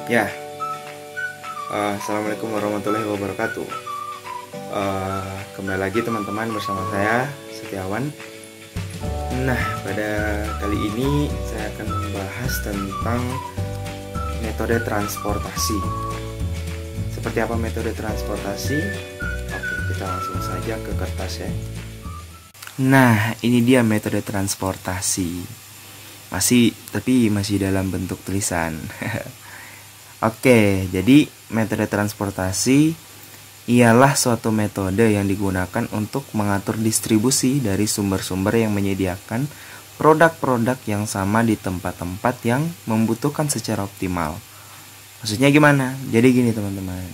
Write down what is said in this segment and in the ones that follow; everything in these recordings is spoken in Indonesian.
Ya, Assalamualaikum warahmatullahi wabarakatuh. Kembali lagi teman-teman bersama saya Setiawan. Nah, pada kali ini saya akan membahas tentang metode transportasi. Seperti apa metode transportasi? Oke, kita langsung saja ke kertas ya. Nah, ini dia metode transportasi. Tapi masih dalam bentuk tulisan. Oke, jadi metode transportasi ialah suatu metode yang digunakan untuk mengatur distribusi dari sumber-sumber yang menyediakan produk-produk yang sama di tempat-tempat yang membutuhkan secara optimal. Maksudnya gimana? Jadi gini teman-teman.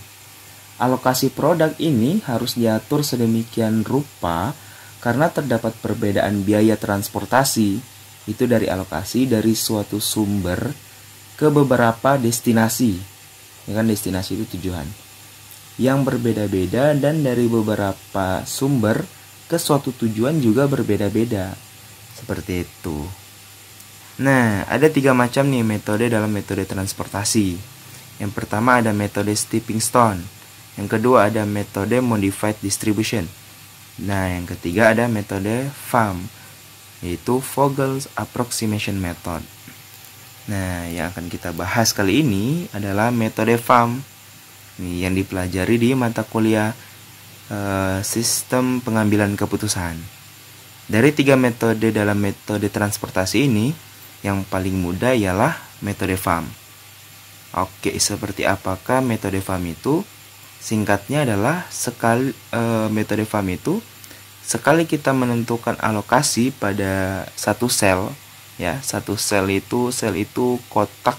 Alokasi produk ini harus diatur sedemikian rupa karena terdapat perbedaan biaya transportasi itu dari alokasi dari suatu sumber ke beberapa destinasi, ya kan, destinasi itu tujuan yang berbeda-beda, dan dari beberapa sumber ke suatu tujuan juga berbeda-beda, seperti itu. Nah, ada 3 macam nih metode dalam metode transportasi. Yang pertama ada metode stepping stone, yang kedua ada metode modified distribution, nah yang ketiga ada metode FAM, yaitu Vogel's approximation method. Nah, yang akan kita bahas kali ini adalah metode FAM yang dipelajari di mata kuliah sistem pengambilan keputusan. Dari 3 metode dalam metode transportasi ini, yang paling mudah ialah metode FAM. Oke, seperti apakah metode FAM itu? Singkatnya adalah metode FAM itu sekali kita menentukan alokasi pada satu sel, ya, satu sel itu kotak,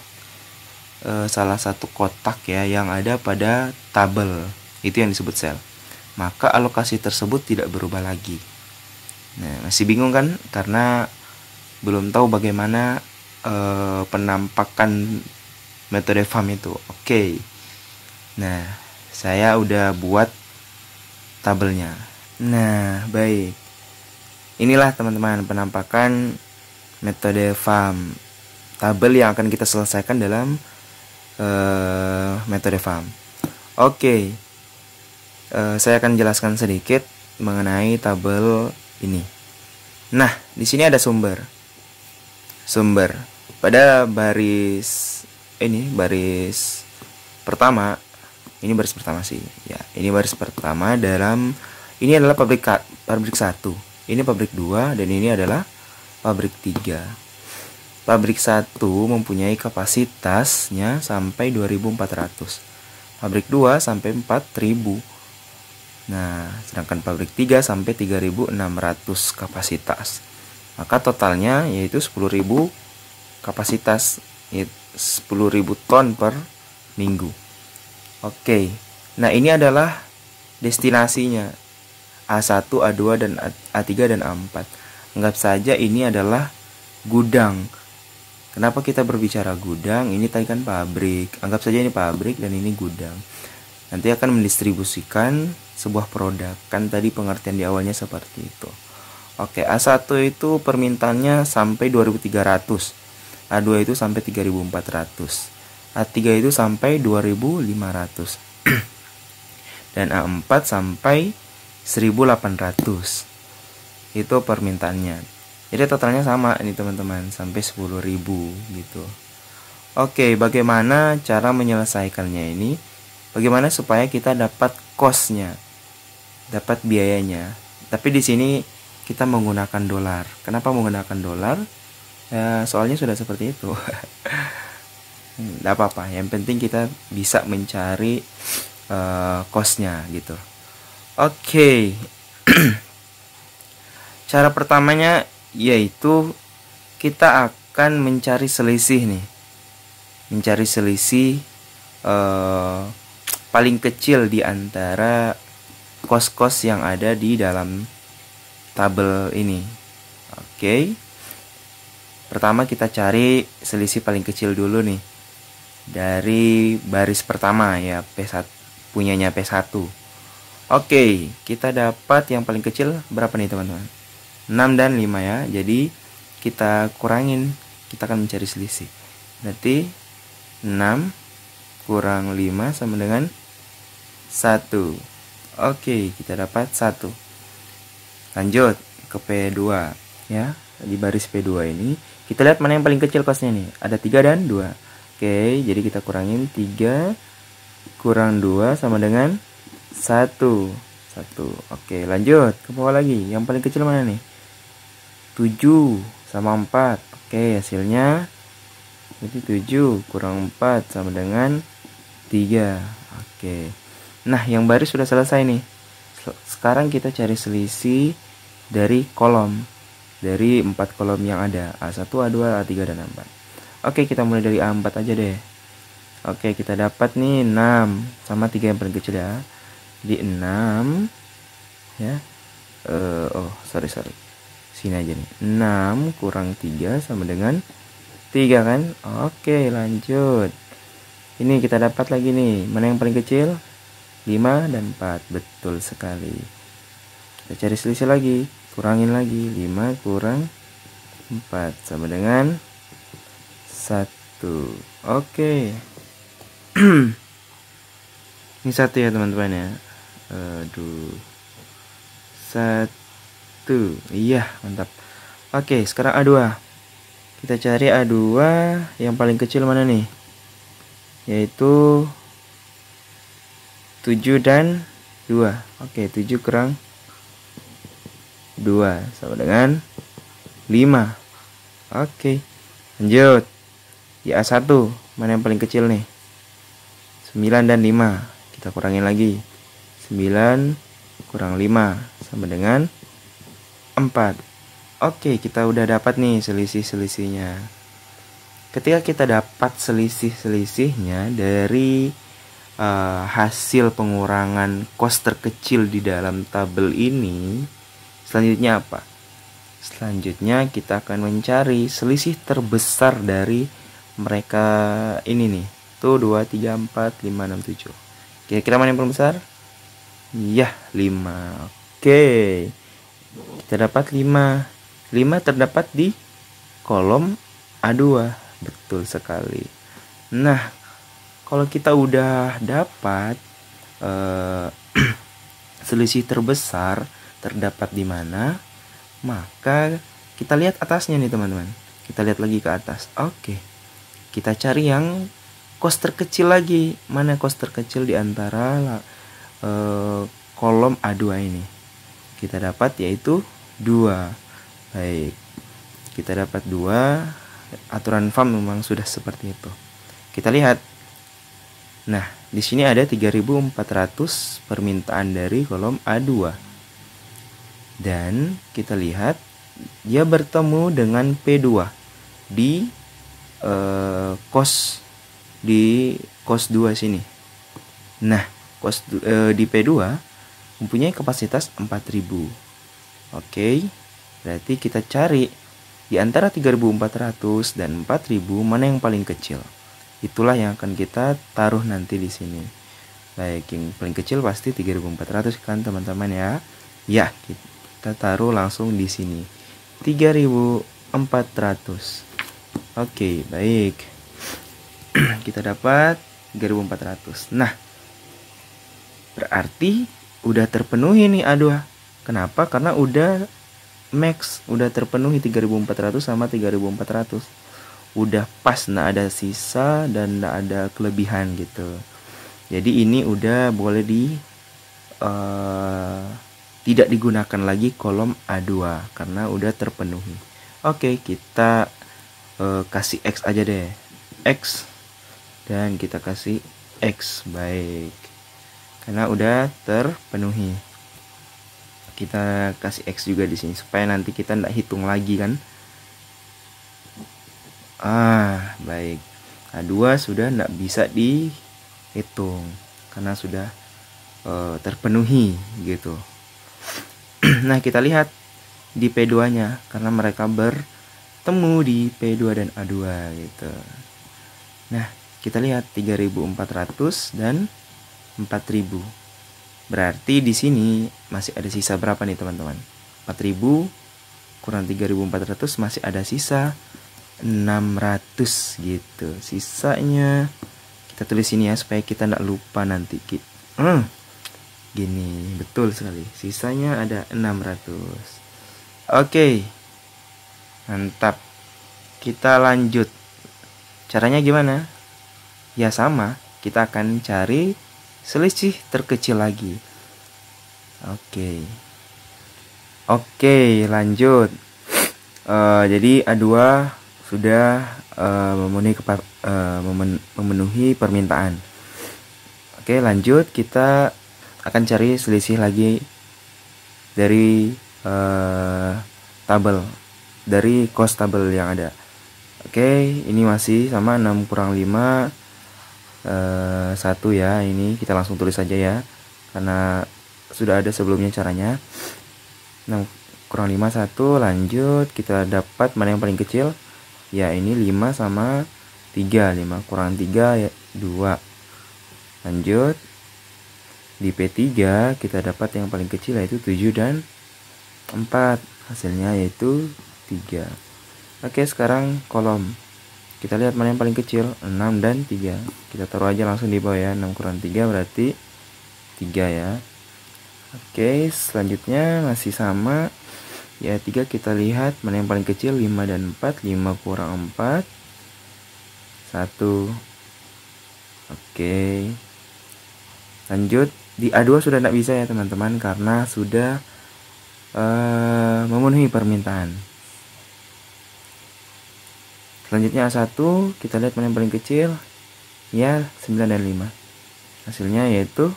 salah satu kotak ya yang ada pada tabel, itu yang disebut sel, maka alokasi tersebut tidak berubah lagi. Nah, masih bingung kan karena belum tahu bagaimana penampakan metode FAM itu. Oke. Nah, saya udah buat tabelnya. Nah, baik, inilah teman-teman penampakan metode FAM, tabel yang akan kita selesaikan dalam metode FAM. Oke, saya akan jelaskan sedikit mengenai tabel ini. Nah, di sini ada sumber pada baris pertama. Ini baris pertama sih, ya. Ini baris pertama ini adalah pabrik 1, ini pabrik 2, dan ini adalah pabrik 3. Pabrik 1 mempunyai kapasitasnya sampai 2400. Pabrik 2 sampai 4000. Nah, sedangkan pabrik 3 sampai 3600 kapasitas. Maka totalnya yaitu 10.000 kapasitas, 10.000 ton per minggu. Oke. Nah, ini adalah destinasinya A1, A2, dan A3 dan A4. Anggap saja ini adalah gudang. Kenapa kita berbicara gudang? Ini tadi kan pabrik. Anggap saja ini pabrik dan ini gudang. Nanti akan mendistribusikan sebuah produk. Kan tadi pengertian di awalnya seperti itu. Oke, A1 itu permintaannya sampai 2300. A2 itu sampai 3400. A3 itu sampai 2500. Dan A4 sampai 1800. Itu permintaannya. Jadi totalnya sama ini teman-teman, sampai 10.000 gitu. Oke, bagaimana cara menyelesaikannya ini? Bagaimana supaya kita dapat cost-nya, dapat biayanya. Tapi di sini kita menggunakan dolar. Kenapa menggunakan dolar? Ya, soalnya sudah seperti itu. Tidak apa-apa, yang penting kita bisa mencari cost-nya gitu. Oke. Cara pertamanya yaitu kita akan mencari selisih nih. Mencari selisih paling kecil di antara kos-kos yang ada di dalam tabel ini. Oke. Pertama kita cari selisih paling kecil dulu nih. Dari baris pertama ya, P1, punyanya P1. Oke, kita dapat yang paling kecil berapa nih teman-teman? 6 dan 5 ya. Jadi kita kurangin, kita akan mencari selisih. Berarti 6 kurang 5 sama dengan 1. Oke, kita dapat 1. Lanjut ke P2 ya. Di baris P2 ini kita lihat mana yang paling kecil kosnya nih. Ada 3 dan 2. Oke, jadi kita kurangin 3 kurang 2 sama dengan 1. Oke, lanjut ke bawah lagi. Yang paling kecil mana nih? 7 sama 4. Oke, hasilnya jadi 7 kurang 4 sama dengan 3. Oke. Nah, yang baris sudah selesai nih. Sekarang kita cari selisih dari kolom. Dari 4 kolom yang ada. A1, A2, A3, dan A4. Oke, kita mulai dari A4 aja deh. Oke, kita dapat nih 6 sama 3 yang paling kecil ya. Di 6 ya. Sorry. Sini aja nih. 6 kurang 3 sama dengan 3 kan? Oke, lanjut. Ini kita dapat lagi nih. Mana yang paling kecil? 5 dan 4. Betul sekali. Kita cari selisih lagi. Kurangin lagi. 5 kurang 4 sama dengan 1. Oke. Ini 1 ya teman-teman ya. 1. Iya, mantap. Oke, sekarang A2. Kita cari A2 yang paling kecil mana nih? Yaitu 7 dan 2. Oke, 7 kurang 2 sama dengan 5. Oke, lanjut. Di A1 mana yang paling kecil nih? 9 dan 5. Kita kurangin lagi. 9 kurang 5 sama dengan 4. Oke, kita udah dapat nih selisih-selisihnya. Ketika kita dapat selisih-selisihnya dari hasil pengurangan kos terkecil di dalam tabel ini, selanjutnya apa? Selanjutnya kita akan mencari selisih terbesar dari mereka ini nih. Tuh 2, 3, 4, 5, 6, 7. Kira-kira mana yang paling besar? Iya, 5. Oke. Kita dapat 5. 5 terdapat di kolom A2. Betul sekali. Nah, kalau kita udah dapat selisih terbesar terdapat di mana, maka kita lihat atasnya nih teman-teman. Kita lihat lagi ke atas. Oke. Kita cari yang kos terkecil lagi. Mana kos terkecil di antara kolom A2 ini? Kita dapat yaitu 2. Baik, kita dapat 2. Aturan FAM memang sudah seperti itu. Kita lihat. Nah, di sini ada 3.400 permintaan dari kolom A2. Dan kita lihat dia bertemu dengan P2 di kos 2 sini. Nah, di P2 mempunyai kapasitas 4.000. Oke. Berarti kita cari di antara 3.400 dan 4.000 mana yang paling kecil. Itulah yang akan kita taruh nanti di sini. Baik, yang paling kecil pasti 3.400 kan teman-teman ya. Ya, kita taruh langsung di sini. 3.400. Oke, baik. Kita dapat 3.400. Nah, berarti udah terpenuhi nih A2. Kenapa? Karena udah max, udah terpenuhi 3.400 sama 3.400. Udah pas, nggak ada sisa dan nggak ada kelebihan gitu. Jadi ini udah boleh tidak digunakan lagi kolom A2 karena udah terpenuhi. Oke, kita kasih X aja deh. X. Dan kita kasih X. Baik. Karena udah terpenuhi. Kita kasih X juga di sini supaya nanti kita tidak hitung lagi kan. Baik. A2 sudah tidak bisa dihitung karena sudah terpenuhi gitu. Nah, kita lihat di P2-nya karena mereka bertemu di P2 dan A2 gitu. Nah, kita lihat 3.400 dan 4.000. Berarti di sini masih ada sisa berapa nih teman-teman? 4.000 kurang 3.400 masih ada sisa 600 gitu. Sisanya Kita tulis sini ya supaya kita tidak lupa nanti. Gini, betul sekali. Sisanya ada 600. Oke. Mantap. Kita lanjut. Caranya gimana? Ya sama, kita akan cari selisih terkecil lagi. Oke, lanjut. Jadi A2 sudah memenuhi permintaan. Oke, lanjut. Kita akan cari selisih lagi dari tabel, dari cost tabel yang ada. Oke, ini masih sama 6 kurang 5 1 ya. Ini kita langsung tulis saja ya, karena sudah ada sebelumnya caranya. 6 kurang 5 1. Lanjut, kita dapat mana yang paling kecil. Ya, ini 5 sama 3. 5 kurang 3 ya 2. Lanjut, di P3 kita dapat yang paling kecil yaitu 7 dan 4. Hasilnya yaitu 3. Oke, sekarang kolom. Kita lihat mana yang paling kecil, 6 dan 3. Kita taruh aja langsung di bawah ya. 6 kurang 3 berarti 3 ya. Oke, selanjutnya masih sama. Ya, 3 kita lihat mana yang paling kecil, 5 dan 4. 5 kurang 4 1. Oke. Lanjut, di A2 sudah tidak bisa ya teman-teman, karena sudah memenuhi permintaan. Selanjutnya A1, kita lihat mana yang paling kecil. Ya, 9 dan 5. Hasilnya yaitu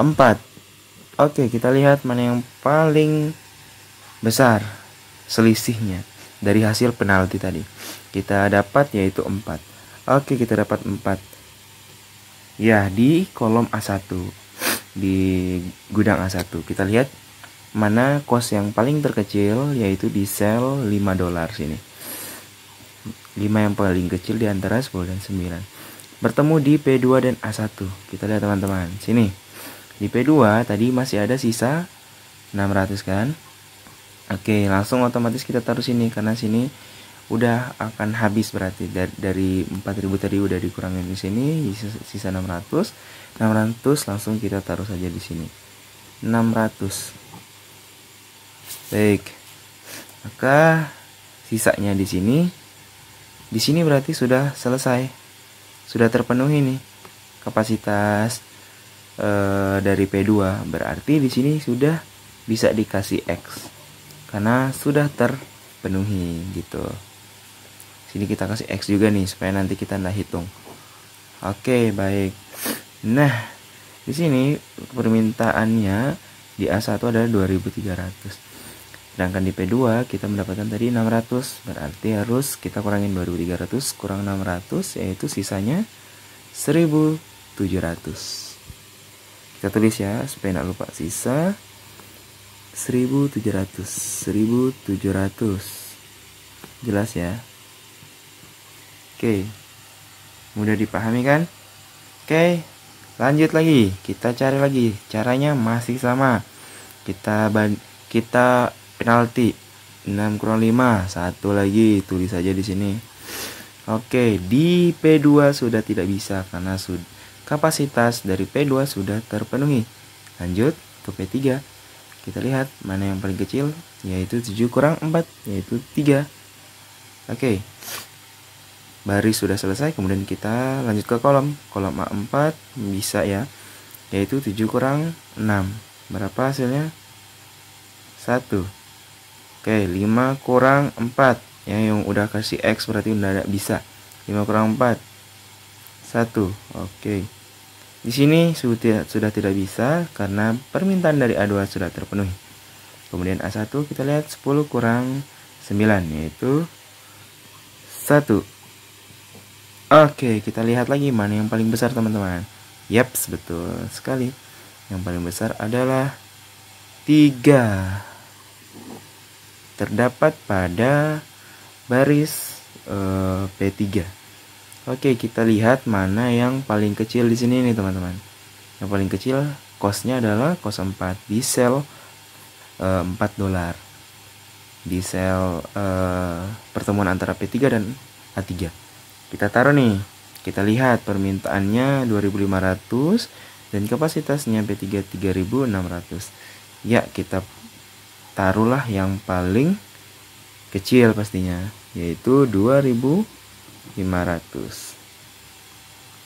4. Oke, kita lihat mana yang paling besar selisihnya dari hasil penalti tadi. Kita dapat yaitu 4. Oke, kita dapat 4. Ya, di kolom A1, di gudang A1. Kita lihat mana cost yang paling terkecil, yaitu di sel $5 sini. 5 yang paling kecil di antara 10 dan 9. Bertemu di P2 dan A1. Kita lihat teman-teman. Sini. Di P2 tadi masih ada sisa 600 kan? Oke, langsung otomatis kita taruh sini, karena sini udah akan habis berarti. Dari 4000 tadi udah dikurangin di sini, sisa 600. 600 langsung kita taruh saja di sini. 600. Baik. Maka sisanya di sini. Di sini berarti sudah selesai, sudah terpenuhi nih kapasitas dari P2. Berarti di sini sudah bisa dikasih X, karena sudah terpenuhi gitu. Sini kita kasih X juga nih, supaya nanti kita nggak hitung. Oke, baik. Nah, di sini permintaannya di A1 adalah 2300. Sedangkan di P2 kita mendapatkan tadi 600. Berarti harus kita kurangin 2300 kurang 600, yaitu sisanya 1700. Kita tulis ya supaya tidak lupa. Sisa 1700. 1700. Jelas ya? Oke. Mudah dipahami kan? Oke. Lanjut lagi. Kita cari lagi. Caranya masih sama. Kita penalti 6 kurang 5 1 lagi, tulis saja di sini. Oke, di P2 sudah tidak bisa, karena kapasitas dari P2 sudah terpenuhi. Lanjut ke P3. Kita lihat mana yang paling kecil, yaitu 7 kurang 4, yaitu 3. Oke, baris sudah selesai. Kemudian kita lanjut ke kolom A4. Bisa ya, yaitu 7 kurang 6. Berapa hasilnya? 1. Oke, 5 kurang 4. Ya, yang udah kasih X berarti udah tidak bisa. 5 kurang 4. 1. Oke. Di sini sudah tidak bisa, karena permintaan dari A2 sudah terpenuhi. Kemudian A1 kita lihat 10 kurang 9, yaitu 1. Oke, kita lihat lagi mana yang paling besar teman-teman. Yaps, betul sekali. Yang paling besar adalah 3. Terdapat pada baris P3. Oke, kita lihat mana yang paling kecil di sini nih teman-teman. Yang paling kecil costnya adalah cost 4 di sel $4. Di sel pertemuan antara P3 dan A3. Kita taruh nih. Kita lihat permintaannya 2.500 dan kapasitasnya P3 3.600. Ya, kita taruhlah yang paling kecil pastinya, yaitu 2.500.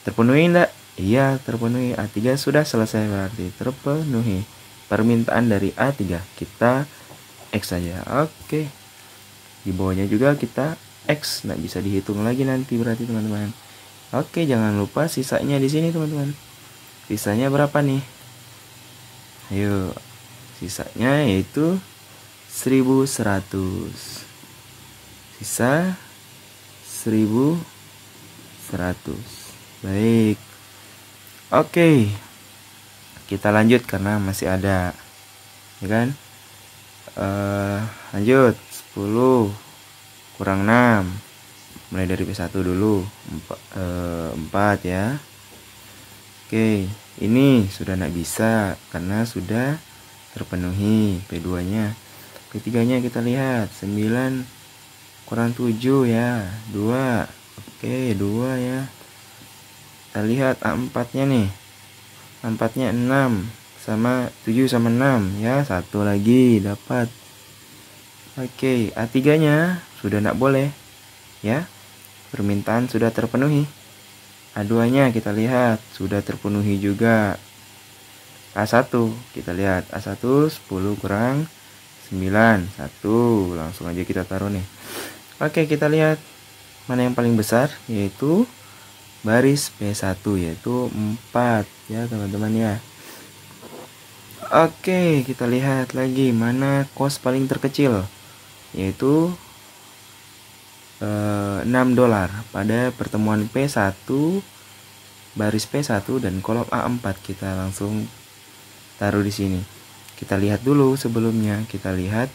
Terpenuhi enggak? Iya, terpenuhi. A3 sudah selesai, berarti terpenuhi. Permintaan dari A3 kita X saja. Oke. Di bawahnya juga kita X, nggak bisa dihitung lagi nanti berarti teman-teman. Oke, jangan lupa sisanya di sini teman-teman. Sisanya berapa nih? Ayo, sisanya yaitu 1.100. Sisa 1.100. Baik. Oke. Kita lanjut karena masih ada, ya kan? Lanjut. 10 kurang 6. Mulai dari P1 dulu. 4 ya. Oke, ini sudah tidak bisa karena sudah terpenuhi P2 nya. P3 nya kita lihat 9 kurang 7 ya, 2. Oke, 2 ya. Kita lihat A4 nya nih. A4 nya 6 sama 7 sama 6 ya, 1 lagi dapat. Oke, A3 nya sudah tidak boleh ya, permintaan sudah terpenuhi. A2 nya kita lihat sudah terpenuhi juga. A1 kita lihat, A1 10 kurang 9, 1. Langsung aja kita taruh nih. Oke, kita lihat mana yang paling besar, yaitu baris P1, yaitu 4 ya teman-teman ya. Oke, kita lihat lagi mana kos paling terkecil, yaitu $6 pada pertemuan P1, baris P1 dan kolom A4. Kita langsung taruh di sini. Kita lihat dulu sebelumnya, kita lihat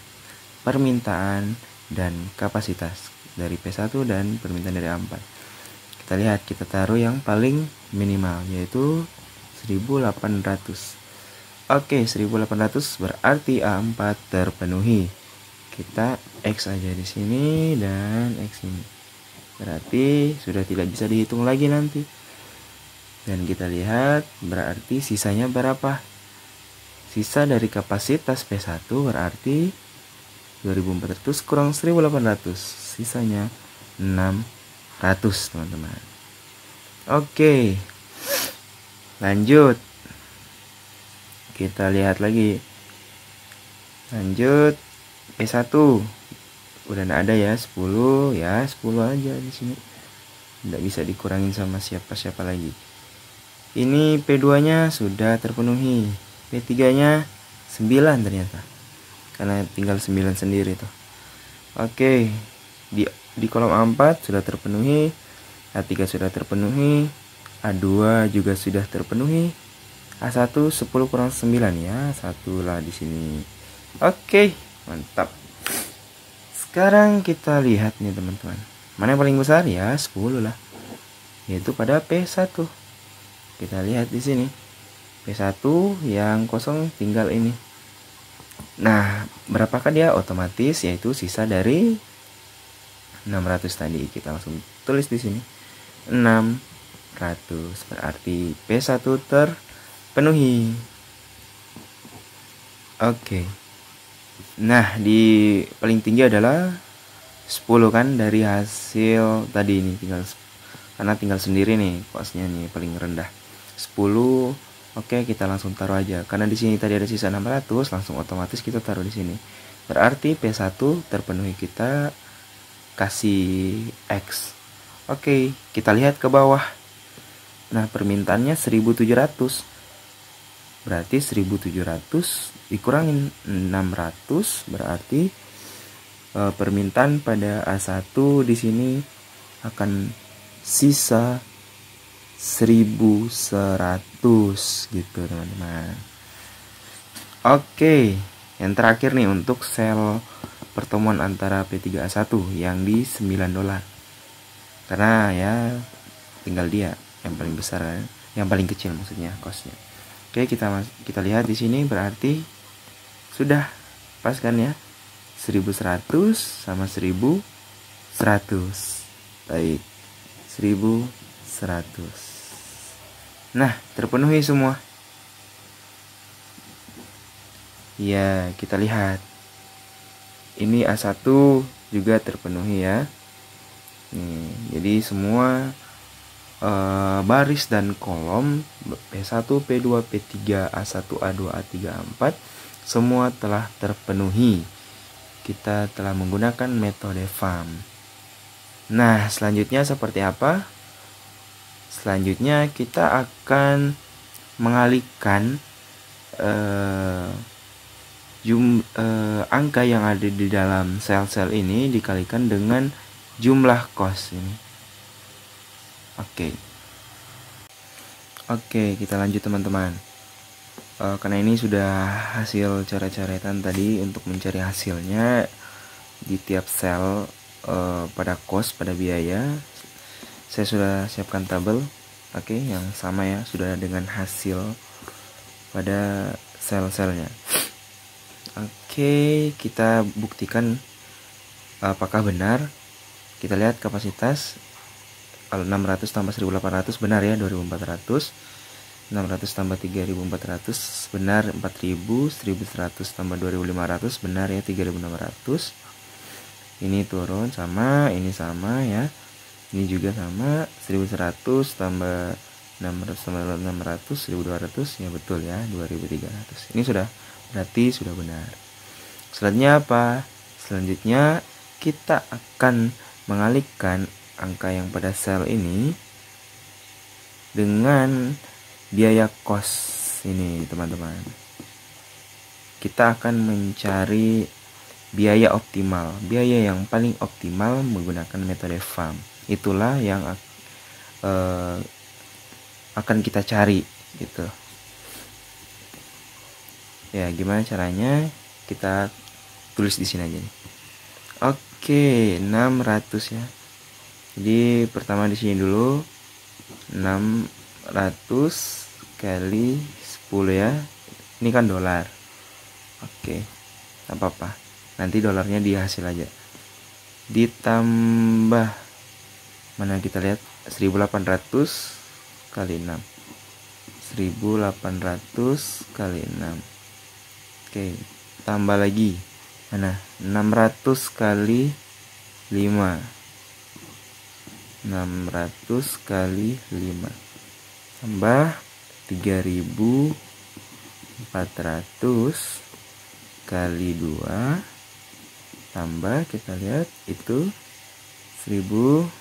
permintaan dan kapasitas dari P1 dan permintaan dari A4. Kita lihat, kita taruh yang paling minimal yaitu 1.800. Oke, 1.800 berarti A4 terpenuhi. Kita X aja di sini dan X ini. Berarti sudah tidak bisa dihitung lagi nanti. Dan kita lihat berarti sisanya berapa? Sisa dari kapasitas P1 berarti 2.400 kurang 1.800. Sisanya 600 teman-teman. Oke. Lanjut. Kita lihat lagi. Lanjut. P1 udah enggak ada ya, 10 ya, 10 aja di sini. Enggak bisa dikurangin sama siapa-siapa lagi. Ini P2 nya sudah terpenuhi. P3 nya 9 ternyata. Karena tinggal 9 sendiri tuh. Oke. Di kolom A4 sudah terpenuhi. A3 sudah terpenuhi. A2 juga sudah terpenuhi. A1 10 kurang 9 ya, 1 lah di sini. Oke. Mantap. Sekarang kita lihat nih teman-teman. Mana yang paling besar ya? 10 lah. Yaitu pada P1. Kita lihat di sini. P1 yang kosong tinggal ini. Nah, berapakah dia? Otomatis yaitu sisa dari 600 tadi. Kita langsung tulis di sini. 600 berarti P1 terpenuhi. Oke. Nah, di paling tinggi adalah 10 kan dari hasil tadi ini, karena tinggal sendiri nih kosnya nih paling rendah 10. Oke, kita langsung taruh aja karena di sini tadi ada sisa 600, langsung otomatis kita taruh di sini. Berarti P1 terpenuhi, kita kasih X. Oke, kita lihat ke bawah. Nah, permintaannya 1.700. Berarti 1.700 dikurangin 600 berarti permintaan pada A1 di sini akan sisa 1.100 gitu teman-teman. Oke, yang terakhir nih untuk sel pertemuan antara P3A1 yang di $9. Karena ya tinggal dia yang paling besar kan, yang paling kecil maksudnya kosnya. Oke, kita lihat di sini berarti sudah pas kan ya, 1.100 sama 1.100. Baik, 1.100. 100. Nah, terpenuhi semua. Ya, kita lihat. Ini A1 juga terpenuhi ya. Nih, jadi semua baris dan kolom P1, P2, P3, A1, A2, A3, A4 semua telah terpenuhi. Kita telah menggunakan metode FAM. Nah, selanjutnya seperti apa? Selanjutnya kita akan mengalihkan angka yang ada di dalam sel-sel ini dikalikan dengan jumlah kos ini. Oke, kita lanjut teman-teman. Karena ini sudah hasil coret-coretan tadi untuk mencari hasilnya di tiap sel pada kos, pada biaya. Saya sudah siapkan tabel, yang sama ya, sudah dengan hasil pada sel-selnya. Kita buktikan apakah benar. Kita lihat kapasitas 600 tambah 1800 benar ya 2400. 600 tambah 3400 benar 4000. 1100 tambah 2500 benar ya 3600. Ini turun sama, ini sama ya. Ini juga sama. 1100 tambah 600 tambah 600 1200 ya betul ya 2300. Ini berarti sudah benar. Selanjutnya apa? Selanjutnya kita akan mengalihkan angka yang pada sel ini dengan biaya kos ini teman-teman. Kita akan mencari biaya optimal, biaya yang paling optimal menggunakan metode FAM. Itulah yang akan kita cari gitu. Ya, gimana caranya? Kita tulis di sini aja nih. 600 ya. Jadi pertama di sini dulu 600 kali 10 ya. Ini kan dolar. Enggak apa-apa. Nanti dolarnya di hasil aja. Ditambah mana kita lihat 1800 kali 6. 1800 kali 6. Tambah lagi. Mana? 600 kali 5. 600 kali 5 tambah 3400 kali 2 tambah kita lihat itu 1100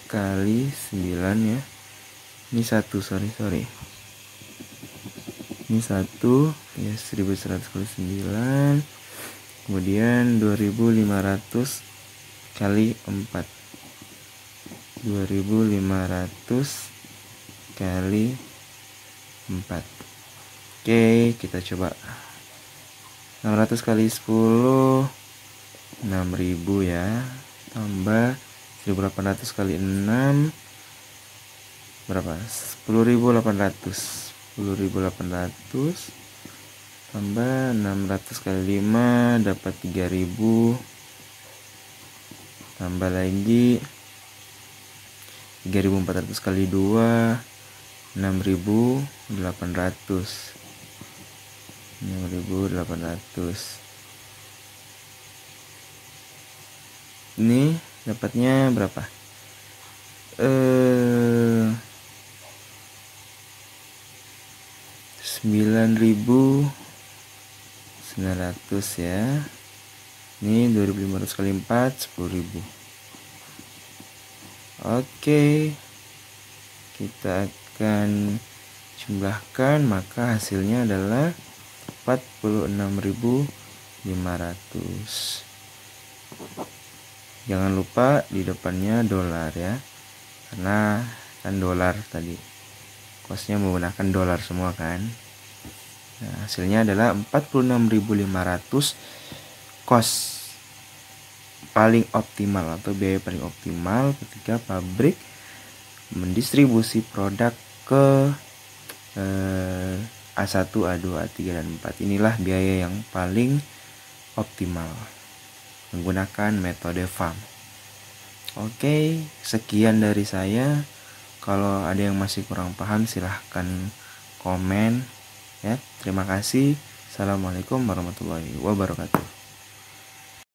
kali 9 ya. Ini sorry ini 1 ya 1100 kali 9, kemudian 2500 kali 4, 2500 kali 4. Kita coba 600 kali 10 6000 ya, tambah 1800 kali 6 berapa? 10.800 tambah 600 kali 5 dapat 3000, tambah lagi 3400 kali 2 6800. Ini dapatnya berapa? 9.900 ya. Ini 2.500 kali 4 10.000. Kita akan jumlahkan, maka hasilnya adalah 46.500. Jangan lupa di depannya dolar ya, karena kan dolar tadi kosnya menggunakan dolar semua kan. Nah, hasilnya adalah 46.500 kos paling optimal atau biaya paling optimal ketika pabrik mendistribusi produk ke A1, A2, A3, dan 4. Inilah biaya yang paling optimal menggunakan metode FAM. Oke, sekian dari saya. Kalau ada yang masih kurang paham silahkan komen ya. Terima kasih. Assalamualaikum warahmatullahi wabarakatuh.